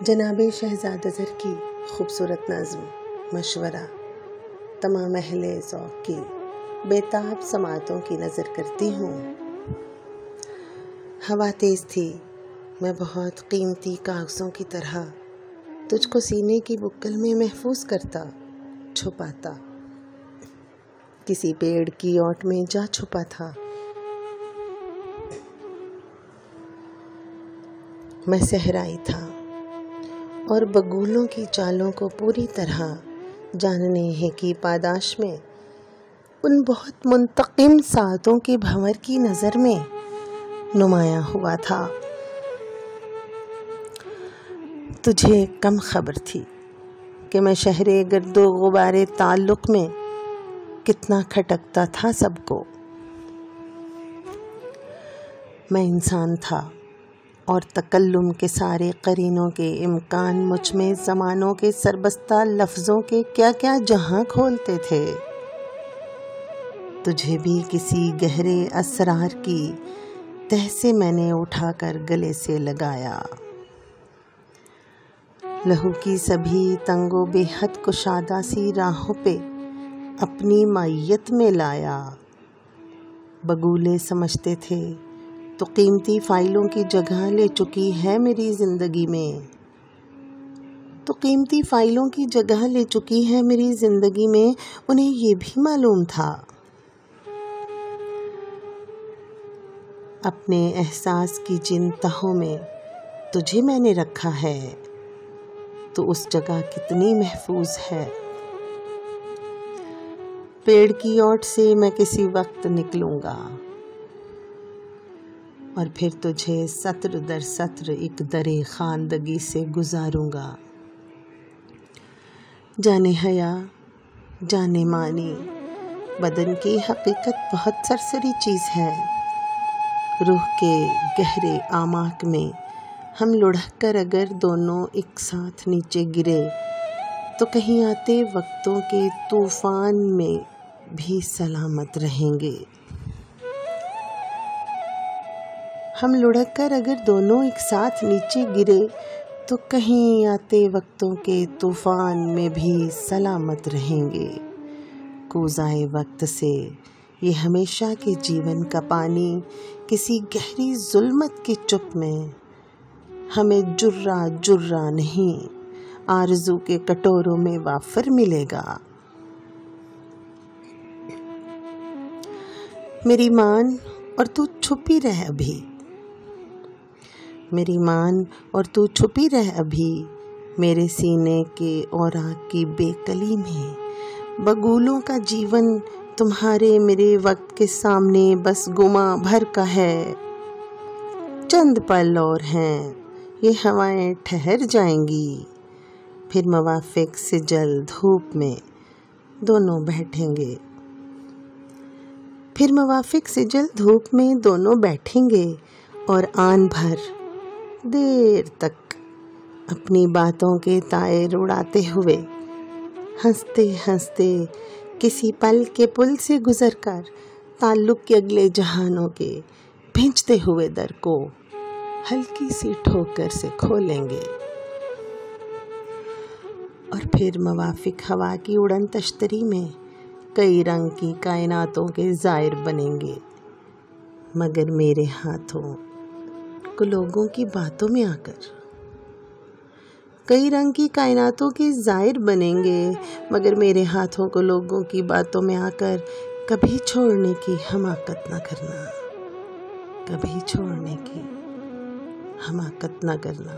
جناب شہزاد اظہر کی خوبصورت نظم مشورہ تمام اہل ذوق کی بےتاب سماعتوں کی نظر کرتی ہوں۔ ہوا تیز تھی، میں بہت قیمتی کاغذوں کی طرح تجھ کو سینے کی بکل میں محفوظ کرتا چھپاتا، کسی پیڑ کی اوٹ میں جا چھپا تھا۔ میں صحرائی تھا اور بگولوں کی چالوں کو پوری طرح جاننے کی پاداش میں ان بہت منتقم ساعتوں کے بھنور کی نظر میں نمایاں ہوا تھا۔ تجھے کم خبر تھی کہ میں شہر گرد و غبار تعلق میں کتنا کھٹکتا تھا سب کو۔ میں انسان تھا اور تکلم کے سارے قرینوں کے امکان مجھ میں زمانوں کے سربستہ لفظوں کے کیا کیا جہاں کھولتے تھے۔ تجھے بھی کسی گہرے اسرار کی تہ سے میں نے اٹھا کر گلے سے لگایا، لہو کی سبھی تنگ و بے حد کشادہ سی راہوں پہ اپنی مائیت میں لایا۔ بگولے سمجھتے تھے تو قیمتی فائلوں کی جگہ لے چکی ہے میری زندگی میں، تو قیمتی فائلوں کی جگہ لے چکی ہے میری زندگی میں۔ انہیں یہ بھی معلوم تھا اپنے احساس کی جن تہوں میں تجھے میں نے رکھا ہے تو اس جگہ کتنی محفوظ ہے۔ پیڑ کی اوٹ سے میں کسی وقت نکلوں گا اور پھر تجھے سطر در سطر ایک درِ خواندگی سے گزاروں گا۔ جانے حیا جانے معنی، بدن کی حقیقت بہت سرسری چیز ہے۔ روح کے گہرے اعماق میں ہم لڑھک کر اگر دونوں ایک ساتھ نیچے گرے تو کہیں آتے وقتوں کے طوفان میں بھی سلامت رہیں گے۔ ہم لڑھک کر اگر دونوں ایک ساتھ نیچے گرے تو کہیں آتے وقتوں کے طوفان میں بھی سلامت رہیں گے۔ کوزائے وقت سے یہ ہمیشہ کے جیون کا پانی کسی گہری ظلمت کی چپ میں ہمیں جرعہ جرعہ نہیں آرزو کے کٹوروں میں وافر ملے گا۔ میری مان اور تو چھپی رہ ابھی، میری مان اور تو چھپی رہ ابھی، میرے سینے کے اوراق کی بے کلی میں۔ بگولوں کا جیون تمہارے میرے وقت کے سامنے بس گماں بھر کا ہے۔ چند پل اور ہیں، یہ ہوائیں ٹھہر جائیں گی، پھر موافق سجل دھوپ میں دونوں بیٹھیں گے، پھر موافق سجل دھوپ میں دونوں بیٹھیں گے اور آن بھر دیر تک اپنی باتوں کے طائر اڑاتے ہوئے ہنستے ہنستے کسی پل کے پل سے گزر کر تعلق کے اگلے جہانوں کے بھینچتے ہوئے در کو ہلکی سی ٹھوکر سے کھولیں گے، اور پھر موافق ہوا کی اڑن تشتری میں کئی رنگ کی کائناتوں کے زائر بنیں گے، مگر میرے ہاتھوں کو لوگوں کی باتوں میں آ کر کئی رنگ کی کائناتوں کے زائر بنیں گے، مگر میرے ہاتھوں کو لوگوں کی باتوں میں آ کر کبھی چھوڑنے کی حماقت نہ کرنا، کبھی چھوڑنے کی حماقت نہ کرنا۔